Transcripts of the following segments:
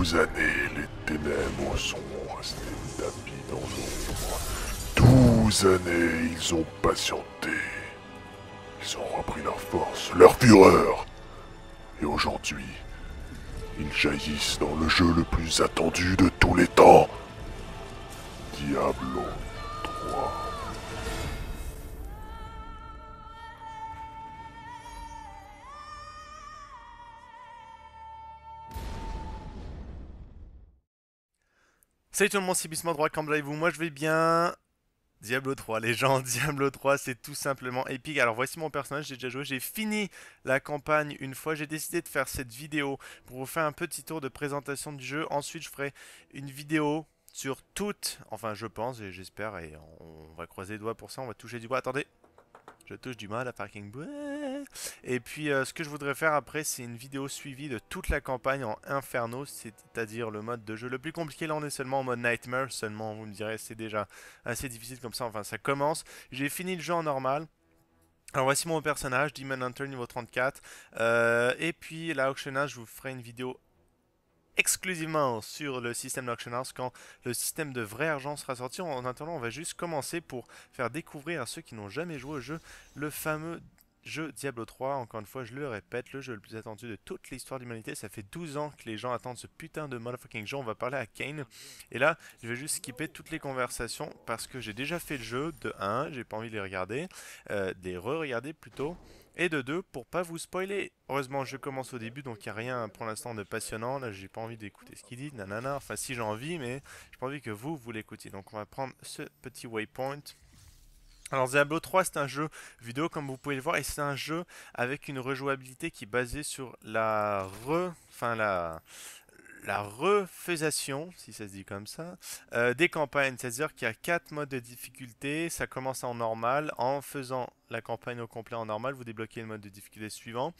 12 années, les ténèbres sont restés tapis dans l'ombre. 12 années, ils ont patienté. Ils ont repris leur force, leur fureur. Et aujourd'hui, ils jaillissent dans le jeu le plus attendu de tous les temps. Diablo 3. Salut tout le monde, c'est Bismod Droit, comment allez-vous? Moi je vais bien. Diablo 3, les gens, Diablo 3 c'est tout simplement épique. Alors voici mon personnage, j'ai déjà joué, j'ai fini la campagne une fois. J'ai décidé de faire cette vidéo pour vous faire un petit tour de présentation du jeu. Ensuite je ferai une vidéo sur toutes, enfin je pense et j'espère, et on va croiser les doigts pour ça, on va toucher du bois. Attendez, je touche du mal à parking. Et puis ce que je voudrais faire après, c'est une vidéo suivie de toute la campagne en Inferno, c'est-à-dire le mode de jeu le plus compliqué. Là on est seulement en mode Nightmare, seulement vous me direz c'est déjà assez difficile comme ça, enfin ça commence. J'ai fini le jeu en normal. Alors voici mon personnage, Demon Hunter niveau 34. Et puis la Auction House, je vous ferai une vidéo exclusivement sur le système d'Auction House quand le système de vrai argent sera sorti. En attendant, on va juste commencer pour faire découvrir à ceux qui n'ont jamais joué au jeu le fameux jeu Diablo 3. Encore une fois, je le répète, le jeu le plus attendu de toute l'histoire de l'humanité. Ça fait 12 ans que les gens attendent ce putain de motherfucking jeu. On va parler à Kane. Et là, je vais juste skipper toutes les conversations parce que j'ai déjà fait le jeu de 1, j'ai pas envie de les regarder, de les re-regarder plutôt. Et de 2, pour pas vous spoiler. Heureusement, je commence au début, donc il n'y a rien pour l'instant de passionnant. Là, j'ai pas envie d'écouter ce qu'il dit, nanana. Enfin, si j'ai envie, mais j'ai pas envie que vous l'écoutiez. Donc, on va prendre ce petit waypoint. Alors Diablo 3 c'est un jeu vidéo comme vous pouvez le voir et c'est un jeu avec une rejouabilité qui est basée sur la refaisation, si ça se dit comme ça, des campagnes. C'est-à-dire qu'il y a 4 modes de difficulté. Ça commence en normal. En faisant la campagne au complet en normal, vous débloquez le mode de difficulté suivant,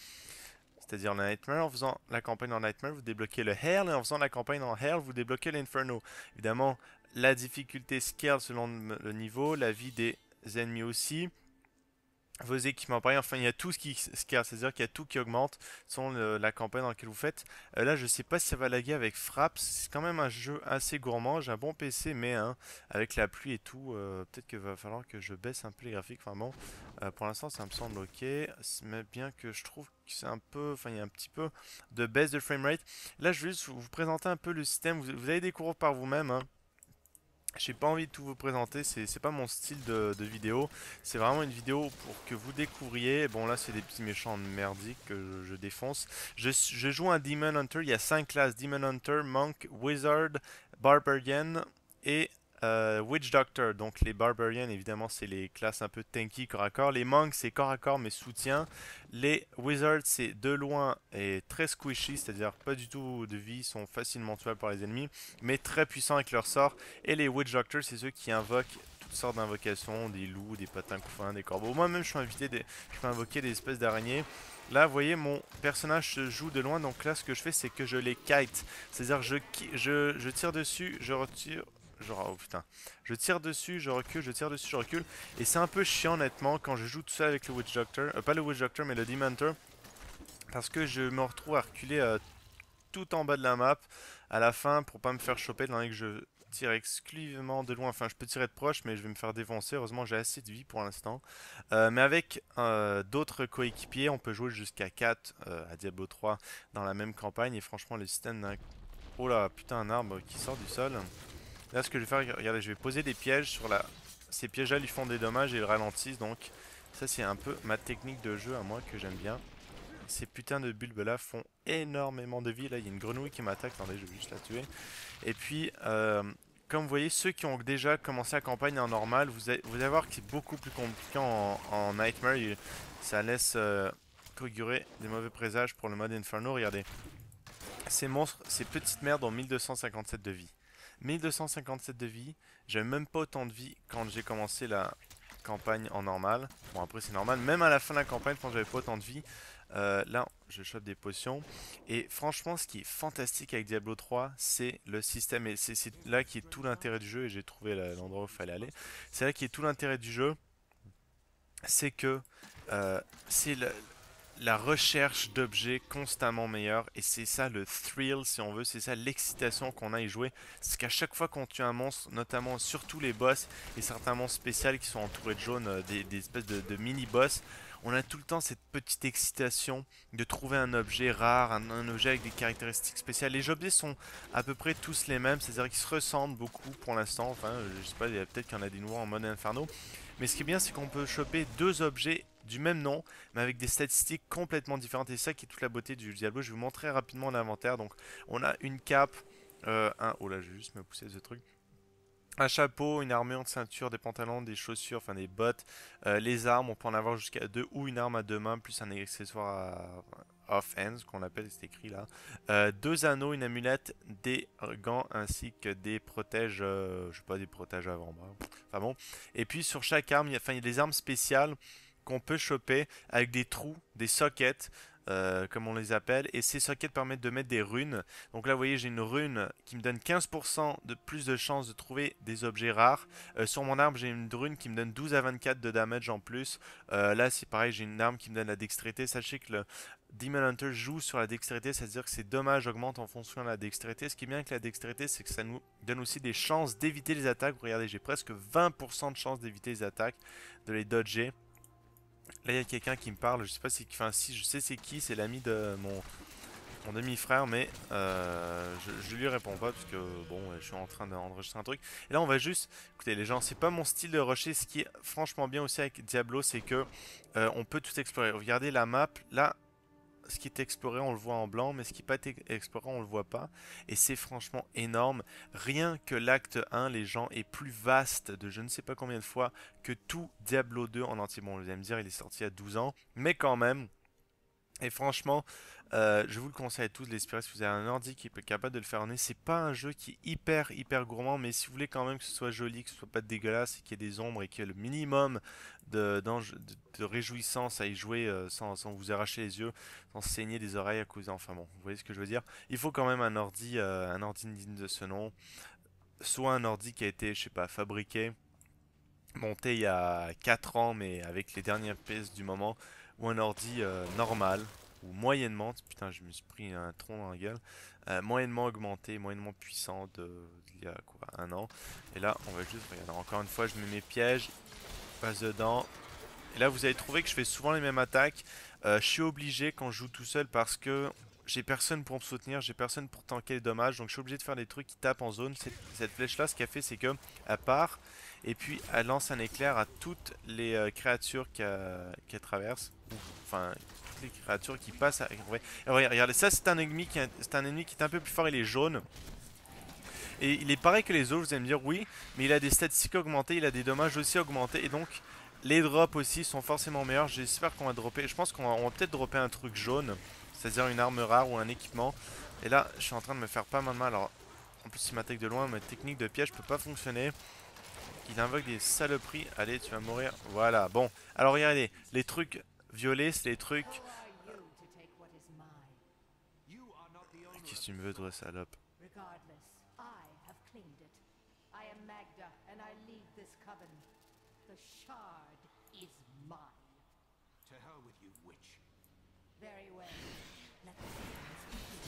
c'est-à-dire le Nightmare. En faisant la campagne en Nightmare, vous débloquez le Hell. Et en faisant la campagne en Hell, vous débloquez l'Inferno. Évidemment, la difficulté scale selon le niveau, la vie des ennemis aussi, vos équipements pareil, enfin il y a tout ce qui scale, c'est-à-dire qu'il y a tout qui augmente selon la campagne dans laquelle vous faites. Là je sais pas si ça va laguer avec Fraps, c'est quand même un jeu assez gourmand, j'ai un bon PC mais hein, avec la pluie et tout, peut-être qu'il va falloir que je baisse un peu les graphiques, enfin bon, pour l'instant ça me semble ok, mais bien que je trouve que c'est un peu, enfin il y a un petit peu de baisse de framerate. Là je vais juste vous présenter un peu le système, vous allez découvrir par vous-même, hein. J'ai pas envie de tout vous présenter, c'est pas mon style de vidéo. C'est vraiment une vidéo pour que vous découvriez. Bon là c'est des petits méchants merdiques que je défonce. Je joue un Demon Hunter, il y a 5 classes. Demon Hunter, Monk, Wizard, Barbarian et Witch Doctor. Donc les Barbarians évidemment c'est les classes un peu tanky corps à corps. Les Monks c'est corps à corps mais soutien. Les Wizards c'est de loin et très squishy, c'est-à-dire pas du tout de vie, sont facilement tuables par les ennemis, mais très puissants avec leur sort. Et les Witch Doctors, c'est ceux qui invoquent toutes sortes d'invocations, des loups, des patins couffins, des corbeaux. Moi-même, je peux invoquer des espèces d'araignées. Là, vous voyez, mon personnage se joue de loin, donc là, ce que je fais, c'est que je les kite. C'est-à-dire, je tire dessus, je retire. Oh putain. Je tire dessus, je recule, je tire dessus, je recule. Et c'est un peu chiant, honnêtement, quand je joue tout seul avec le Witch Doctor. Pas le Witch Doctor, mais le Demon Hunter. Parce que je me retrouve à reculer tout en bas de la map à la fin pour pas me faire choper dans que je tire exclusivement de loin. Enfin, je peux tirer de proche, mais je vais me faire défoncer. Heureusement, j'ai assez de vie pour l'instant. Mais avec d'autres coéquipiers, on peut jouer jusqu'à 4 à Diablo 3 dans la même campagne. Et franchement, le système d'un... Oh là, putain, un arbre qui sort du sol. Là, ce que je vais faire, regardez, je vais poser des pièges sur la... Ces pièges-là lui font des dommages et ils ralentissent. Donc, ça, c'est un peu ma technique de jeu à moi que j'aime bien. Ces putains de bulbes là font énormément de vie. Là, il y a une grenouille qui m'attaque. Attendez, je vais juste la tuer. Et puis, comme vous voyez, ceux qui ont déjà commencé la campagne en normal, vous allez voir que c'est beaucoup plus compliqué en Nightmare. Ça laisse augurer des mauvais présages pour le mode Inferno. Regardez, ces monstres, ces petites merdes ont 1257 de vie. 1257 de vie, j'avais même pas autant de vie quand j'ai commencé la campagne en normal. Bon, après c'est normal, même à la fin de la campagne, quand j'avais pas autant de vie, là je chope des potions. Et franchement, ce qui est fantastique avec Diablo 3, c'est le système. Et c'est là qui est tout l'intérêt du jeu. Et j'ai trouvé l'endroit où il fallait aller. C'est là qui est tout l'intérêt du jeu. C'est que c'est la recherche d'objets constamment meilleurs. Et c'est ça le thrill, si on veut, c'est ça l'excitation qu'on a à y jouer. C'est qu'à chaque fois qu'on tue un monstre, notamment surtout les boss et certains monstres spéciaux qui sont entourés de jaune, des espèces de mini-boss, on a tout le temps cette petite excitation de trouver un objet rare, un objet avec des caractéristiques spéciales. Les objets sont à peu près tous les mêmes, c'est-à-dire qu'ils se ressemblent beaucoup pour l'instant. Enfin, je sais pas, peut-être qu'il y en a des nouveaux en mode Inferno. Mais ce qui est bien, c'est qu'on peut choper deux objets du même nom, mais avec des statistiques complètement différentes. Et c'est ça qui est toute la beauté du Diablo. Je vais vous montrer rapidement l'inventaire. Donc, on a une cape, oh là, je vais juste me pousser ce truc. Un chapeau, une armure, une ceinture, des pantalons, des chaussures, enfin des bottes. Les armes, on peut en avoir jusqu'à deux ou une arme à deux mains, plus un accessoire à off-hands, qu'on appelle, c'est écrit là. Deux anneaux, une amulette, des gants ainsi que des protèges, je sais pas, des protèges avant-bras. Enfin bon. Et puis sur chaque arme, il y a des armes spéciales qu'on peut choper avec des trous, des sockets. Comme on les appelle, et ces sockets permettent de mettre des runes. Donc là, vous voyez, j'ai une rune qui me donne 15% de plus de chances de trouver des objets rares. Sur mon arme, j'ai une rune qui me donne 12 à 24 de damage en plus. Là, c'est pareil, j'ai une arme qui me donne la dextérité. Sachez que le Demon Hunter joue sur la dextérité, c'est-à-dire que ses dommages augmentent en fonction de la dextérité. Ce qui est bien avec la dextérité, c'est que ça nous donne aussi des chances d'éviter les attaques. Regardez, j'ai presque 20% de chances d'éviter les attaques, de les dodger. Là, il y a quelqu'un qui me parle, je sais pas si, enfin si, je sais c'est qui, c'est l'ami de mon demi-frère, mais je lui réponds pas parce que bon, je suis en train d'enregistrer un truc. Et là, on va juste, écoutez les gens, c'est pas mon style de rusher. Ce qui est franchement bien aussi avec Diablo, c'est que on peut tout explorer. Regardez la map, là, ce qui est exploré, on le voit en blanc, mais ce qui n'est pas exploré, on le voit pas. Et c'est franchement énorme. Rien que l'acte 1, les gens, est plus vaste de je ne sais pas combien de fois que tout Diablo 2 en entier. Bon, vous allez me dire, il est sorti il y a 12 ans, mais quand même. Et franchement, je vous le conseille à tous de l'espérer si vous avez un ordi qui est capable de le faire en est. C'est pas un jeu qui est hyper gourmand, mais si vous voulez quand même que ce soit joli, que ce soit pas dégueulasse et qu'il y ait des ombres et qu'il y ait le minimum de réjouissance à y jouer sans vous arracher les yeux, sans saigner des oreilles à cause. Enfin bon, vous voyez ce que je veux dire. Il faut quand même un ordi digne de ce nom. Soit un ordi qui a été, je sais pas, fabriqué, monté il y a 4 ans, mais avec les dernières pièces du moment, ou un ordi normal, ou moyennement, putain, je me suis pris un tronc dans la gueule, moyennement augmenté, moyennement puissant d'il y a quoi, un an. Et là, on va juste regarder. Encore une fois, je mets mes pièges, je passe dedans. Et là, vous allez trouver que je fais souvent les mêmes attaques. Je suis obligé quand je joue tout seul parce que j'ai personne pour me soutenir, j'ai personne pour tanker les dommages, donc je suis obligé de faire des trucs qui tapent en zone. Cette flèche là, ce qu'elle fait, c'est que elle part et puis elle lance un éclair à toutes les créatures qu'elle traverse. Enfin, toutes les créatures qui passent. Ouais. Regardez, ça c'est un ennemi c'est un ennemi qui est un peu plus fort, il est jaune. Et il est pareil que les autres, vous allez me dire oui, mais il a des statistiques augmentées, il a des dommages aussi augmentés, et donc les drops aussi sont forcément meilleurs. J'espère qu'on va dropper, je pense qu'on va peut-être dropper un truc jaune, c'est-à-dire une arme rare ou un équipement. Et là, je suis en train de me faire pas mal de mal. Alors, en plus, il m'attaque de loin, ma technique de piège peut pas fonctionner. Il invoque des saloperies. Allez, tu vas mourir. Voilà, bon. Alors, regardez, les trucs violets, c'est les trucs. Qu'est-ce que tu me veux, toi, salope?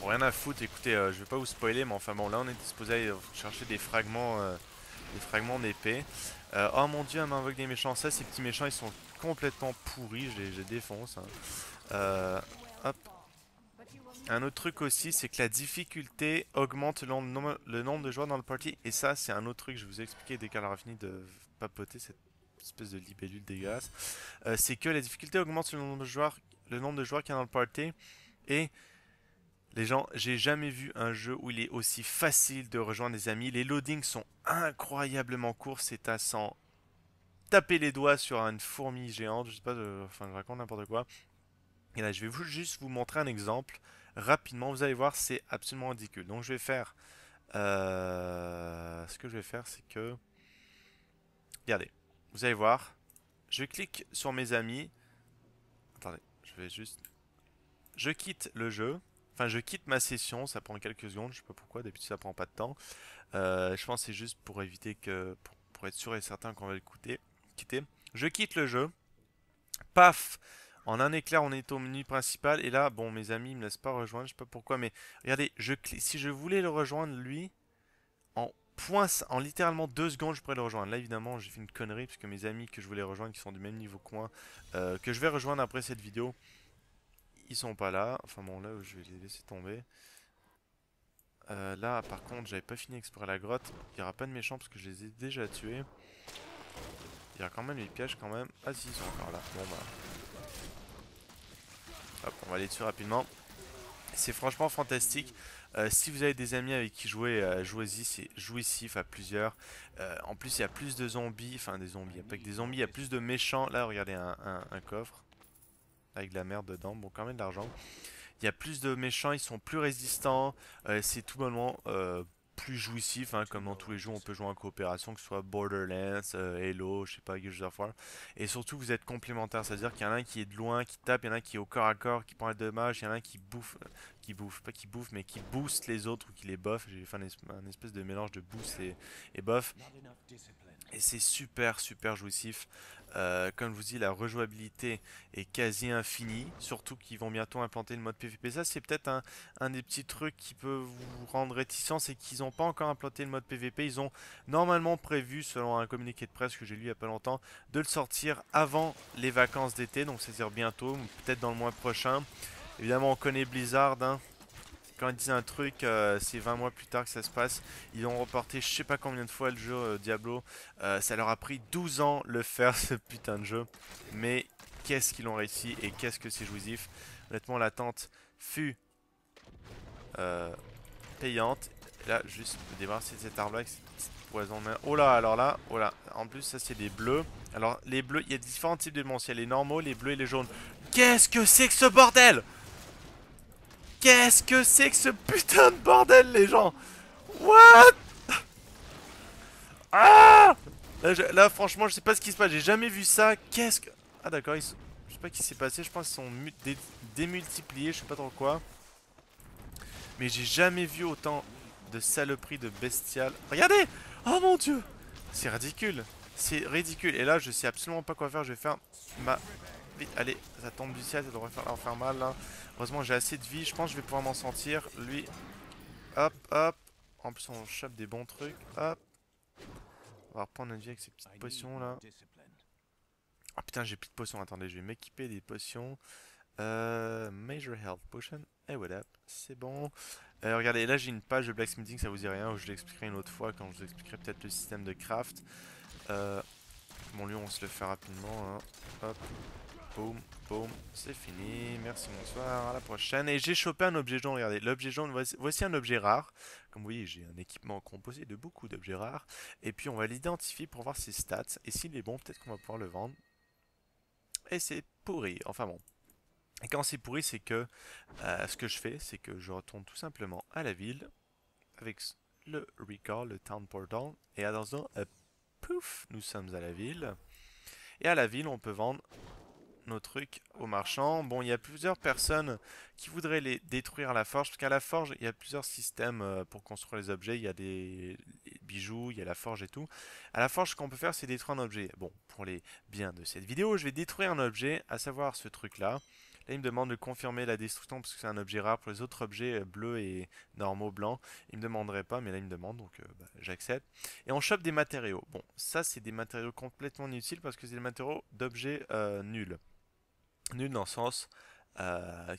Bon, rien à foutre, écoutez, je vais pas vous spoiler, mais enfin bon, là on est disposé à aller chercher des fragments d'épée. Oh mon dieu, elle m'invoque des méchants. Ça, ces petits méchants, ils sont complètement pourris, je les défonce. Hein. Hop. Un autre truc aussi, c'est que la difficulté augmente le nombre de joueurs dans le party. Et ça, c'est un autre truc, je vais vous expliquer dès qu'elle aura fini de papoter cette espèce de libellule dégueulasse. C'est que la difficulté augmente le nombre de joueurs qu'il y a dans le party. Et les gens, j'ai jamais vu un jeu où il est aussi facile de rejoindre des amis. Les loadings sont incroyablement courts, c'est à s'en taper les doigts sur une fourmi géante. Je sais pas, enfin je raconte n'importe quoi. Et là, je vais juste vous montrer un exemple rapidement. Vous allez voir, c'est absolument ridicule. Donc je vais faire, ce que je vais faire, c'est que, regardez, vous allez voir, je clique sur mes amis. Attendez, je vais juste, je quitte le jeu. Enfin, je quitte ma session, ça prend quelques secondes, je sais pas pourquoi, d'habitude ça prend pas de temps. Je pense que c'est juste pour éviter que, pour être sûr et certain qu'on va le quitter. Je quitte le jeu, paf, En un éclair, on est au menu principal. Et là, bon, mes amis, ils me laissent pas rejoindre. Je sais pas pourquoi, mais regardez, si je voulais le rejoindre, lui, en littéralement 2 secondes, je pourrais le rejoindre. Là, évidemment, j'ai fait une connerie parce que mes amis que je voulais rejoindre, qui sont du même niveau que moi, que je vais rejoindre après cette vidéo, ils sont pas là. Enfin bon, là, je vais les laisser tomber. Là, par contre, j'avais pas fini d'explorer la grotte. Il y aura pas de méchants parce que je les ai déjà tués. Il y a quand même les pièges quand même. Ah si, ils sont encore là. Bon bah. Hop, on va aller dessus rapidement. C'est franchement fantastique. Si vous avez des amis avec qui jouer, jouez-y, c'est jouissif à plusieurs. En plus, il y a plus de zombies, enfin des zombies, il n'y a pas que des zombies, il y a plus de méchants. Là, regardez un coffre avec de la merde dedans, bon, quand même de l'argent. Il y a plus de méchants, ils sont plus résistants, c'est tout bonnement plus jouissif, hein, comme dans tous les jeux, on peut jouer en coopération, que ce soit Borderlands, Halo, je sais pas, Gears of War. Et surtout, vous êtes complémentaires, c'est-à-dire qu'il y en a un qui est de loin, qui tape, il y en a un qui est au corps à corps, qui prend les dommages, il y en a un pas qui bouffe, mais qui booste les autres ou qui les buff. J'ai fait un espèce de mélange de boost et buff. Et c'est super super jouissif. Comme je vous dis, la rejouabilité est quasi infinie. Surtout qu'ils vont bientôt implanter le mode PvP. Ça, c'est peut-être un des petits trucs qui peut vous rendre réticent. C'est qu'ils n'ont pas encore implanté le mode PvP. Ils ont normalement prévu, selon un communiqué de presse que j'ai lu il n'y a pas longtemps, de le sortir avant les vacances d'été. Donc, c'est-à-dire bientôt, peut-être dans le mois prochain. Évidemment, on connaît Blizzard, hein. Quand ils disent un truc, c'est 20 mois plus tard que ça se passe. Ils ont reporté je sais pas combien de fois le jeu Diablo. Ça leur a pris 12 ans le faire ce putain de jeu. Mais qu'est-ce qu'ils ont réussi et qu'est-ce que c'est jouissif. Honnêtement, l'attente fut euh, payante. Et là, juste me débarrasser de cet arbre avec cette poison. Oh là, alors là, oh là. En plus, ça c'est des bleus. Alors, les bleus, il y a différents types de monstres. Il y a les normaux, les bleus et les jaunes. Qu'est-ce que c'est que ce bordel? Qu'est-ce que c'est que ce putain de bordel, les gens? What? Ah! Là, franchement, je sais pas ce qui se passe. J'ai jamais vu ça. Qu'est-ce que... Ah, d'accord. Je sais pas ce qui s'est passé. Je pense qu'ils sont démultipliés. Je sais pas trop quoi. Mais j'ai jamais vu autant de saloperies de bestial. Regardez! Oh mon dieu! C'est ridicule. C'est ridicule. Et là, je sais absolument pas quoi faire. Je vais faire ma... Vite, allez. Ça tombe du ciel. Ça devrait leur faire mal, là. Heureusement, j'ai assez de vie. Je pense que je vais pouvoir m'en sortir. Lui... Hop, hop. En plus, on chope des bons trucs. Hop. On va reprendre notre vie avec ces petites potions là. Ah putain, j'ai plus de potions. Attendez, je vais m'équiper des potions. Major Health Potion. Et voilà, c'est bon. Regardez, là j'ai une page de blacksmithing, ça vous dit rien. Où je l'expliquerai une autre fois quand je vous expliquerai peut-être le système de craft. Bon, lui, on se le fait rapidement. Hein. Hop. Boum, boum, c'est fini. Merci, bonsoir, à la prochaine. Et j'ai chopé un objet jaune, regardez. L'objet jaune, voici un objet rare. Comme vous voyez, j'ai un équipement composé de beaucoup d'objets rares. Et puis, on va l'identifier pour voir ses stats. Et s'il est bon, peut-être qu'on va pouvoir le vendre. Et c'est pourri. Enfin bon. Et quand c'est pourri, c'est que ce que je fais, c'est que je retourne tout simplement à la ville avec le recall, le town portal. Et attention, pouf, nous sommes à la ville. Et à la ville, on peut vendre nos trucs aux marchands. Bon, il y a plusieurs personnes qui voudraient les détruire à la forge, parce qu'à la forge, il y a plusieurs systèmes pour construire les objets. Il y a des bijoux, il y a la forge et tout. À la forge, ce qu'on peut faire, c'est détruire un objet. Bon, pour les biens de cette vidéo, je vais détruire un objet, à savoir ce truc-là. Là, il me demande de confirmer la destruction parce que c'est un objet rare. Pour les autres objets bleus et normaux blancs, il me demanderait pas, mais là, il me demande, donc bah, j'accepte. Et on chope des matériaux. Bon, ça, c'est des matériaux complètement inutiles parce que c'est des matériaux d'objets nuls. Nul dans le sens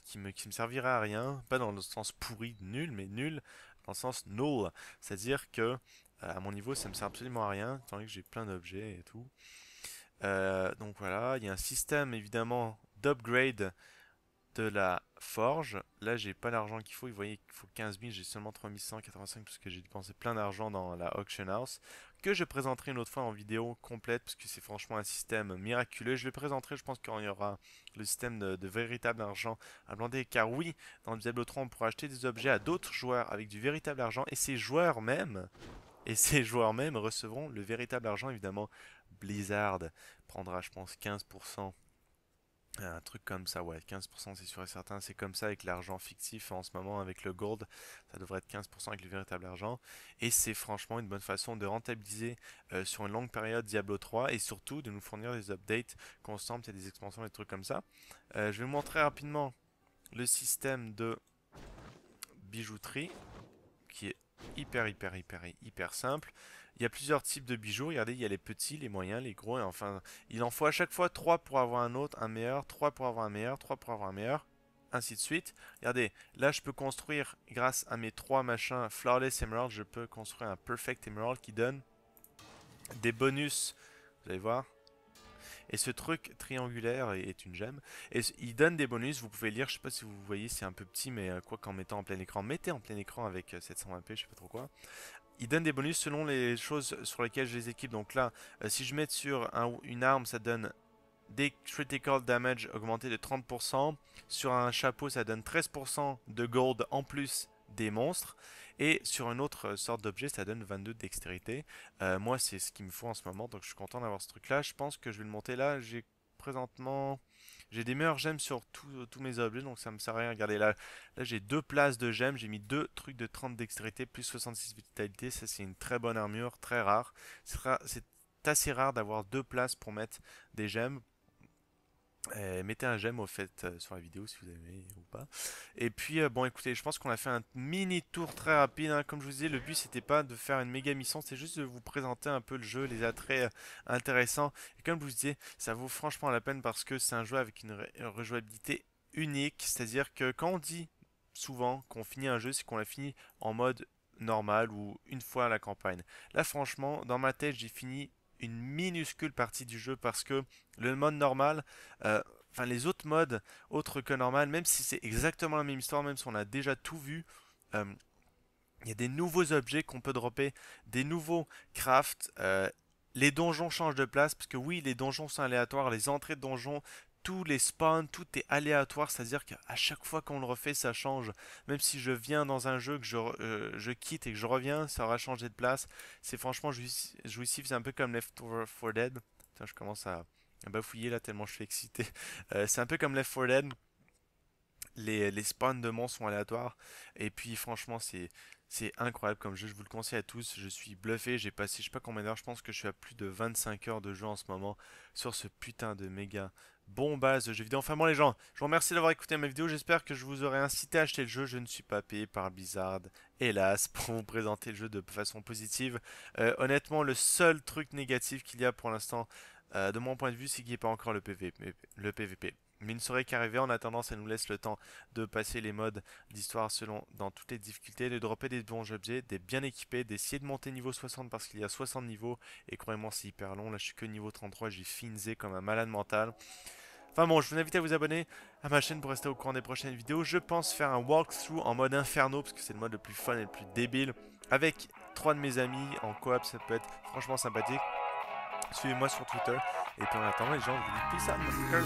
qui me servirait à rien, pas dans le sens pourri de nul, mais nul dans le sens null. C'est-à-dire que à mon niveau, ça me sert absolument à rien, étant donné que j'ai plein d'objets et tout. Donc voilà, il y a un système évidemment d'upgrade de la forge. Là, j'ai pas l'argent qu'il faut. Vous voyez qu'il faut 15 000, j'ai seulement 3185 parce que j'ai dépensé plein d'argent dans la auction house. Que je présenterai une autre fois en vidéo complète parce que c'est franchement un système miraculeux. Je le présenterai, je pense qu'il y aura le système de véritable argent à blander. Car oui, dans Diablo 3, on pourra acheter des objets à d'autres joueurs avec du véritable argent. Et ces joueurs même recevront le véritable argent. Évidemment, Blizzard prendra, je pense, 15% Un truc comme ça, ouais, 15% c'est sûr et certain, c'est comme ça avec l'argent fictif en ce moment, avec le gold, ça devrait être 15% avec le véritable argent, et c'est franchement une bonne façon de rentabiliser sur une longue période Diablo 3, et surtout de nous fournir des updates constantes et des expansions, des trucs comme ça. Je vais vous montrer rapidement le système de bijouterie, qui est hyper simple. Il y a plusieurs types de bijoux. Regardez, il y a les petits, les moyens, les gros. Et enfin, il en faut à chaque fois 3 pour avoir un autre, un meilleur, 3 pour avoir un meilleur, 3 pour avoir un meilleur, ainsi de suite. Regardez, là je peux construire, grâce à mes 3 machins Flawless Emerald, je peux construire un Perfect Emerald qui donne des bonus. Vous allez voir. Et ce truc triangulaire est une gemme. Et il donne des bonus, vous pouvez lire, je sais pas si vous voyez, c'est un peu petit, mais quoi qu'en mettant en plein écran, mettez en plein écran avec 720p, je sais pas trop quoi. Il donne des bonus selon les choses sur lesquelles je les équipe. Donc là, si je mets sur une arme, ça donne des critical damage augmenté de 30%. Sur un chapeau, ça donne 13% de gold en plus des monstres. Et sur une autre sorte d'objet, ça donne 22 de dextérité. Moi, c'est ce qu'il me faut en ce moment, donc je suis content d'avoir ce truc-là. Je pense que je vais le monter là. J'ai présentement... J'ai des meilleures gemmes sur tous mes objets, donc ça me sert à rien. Regardez là, j'ai 2 places de gemmes, j'ai mis 2 trucs de 30 dextérité plus 66 vitalité. Ça c'est une très bonne armure, très rare. C'est assez rare d'avoir 2 places pour mettre des gemmes. Mettez un j'aime au fait sur la vidéo si vous aimez ou pas. Et puis bon écoutez, je pense qu'on a fait un mini tour très rapide, hein. Comme je vous disais, le but c'était pas de faire une méga mission, c'est juste de vous présenter un peu le jeu, les attraits intéressants. Et comme je vous disais, ça vaut franchement la peine parce que c'est un jeu avec une rejouabilité unique. C'est-à-dire que quand on dit souvent qu'on finit un jeu, c'est qu'on l'a fini en mode normal ou une fois à la campagne. Là franchement, dans ma tête, j'ai fini une minuscule partie du jeu parce que le mode normal, enfin les autres modes autres que normal, même si c'est exactement la même histoire, même si on a déjà tout vu, euh, il y a des nouveaux objets qu'on peut dropper, des nouveaux crafts. Les donjons changent de place parce que oui, les donjons sont aléatoires, les entrées de donjons, tous les spawns, tout est aléatoire, c'est-à-dire qu'à chaque fois qu'on le refait, ça change. Même si je viens dans un jeu que je quitte et que je reviens, ça aura changé de place. C'est franchement jouissif, c'est un peu comme Left 4 Dead. Putain, je commence à bafouiller là tellement je suis excité. C'est un peu comme Left 4 Dead. Les spawns de monstres sont aléatoires. Et puis franchement, c'est incroyable comme jeu. Je vous le conseille à tous. Je suis bluffé. J'ai passé je sais pas combien d'heures. Je pense que je suis à plus de 25 heures de jeu en ce moment sur ce putain de méga bon base de jeu vidéo. Enfin bon les gens, je vous remercie d'avoir écouté ma vidéo. J'espère que je vous aurai incité à acheter le jeu. Je ne suis pas payé par Blizzard, hélas, pour vous présenter le jeu de façon positive. Honnêtement, le seul truc négatif qu'il y a pour l'instant, de mon point de vue, c'est qu'il n'y ait pas encore le PVP. Mais il ne saurait qu'arriver. En attendant, ça nous laisse le temps de passer les modes d'histoire selon dans toutes les difficultés, de dropper des bons objets, d'être bien équipé, d'essayer de monter niveau 60 parce qu'il y a 60 niveaux. Et croyez-moi, c'est hyper long. Là, je suis que niveau 33. J'ai finisé comme un malade mental. Enfin bon, je vous invite à vous abonner à ma chaîne pour rester au courant des prochaines vidéos. Je pense faire un walkthrough en mode inferno parce que c'est le mode le plus fun et le plus débile. Avec 3 de mes amis en coop, ça peut être franchement sympathique. Suivez-moi sur Twitter. Et puis en attendant, les gens, je vous dis peace out, motherfuckers.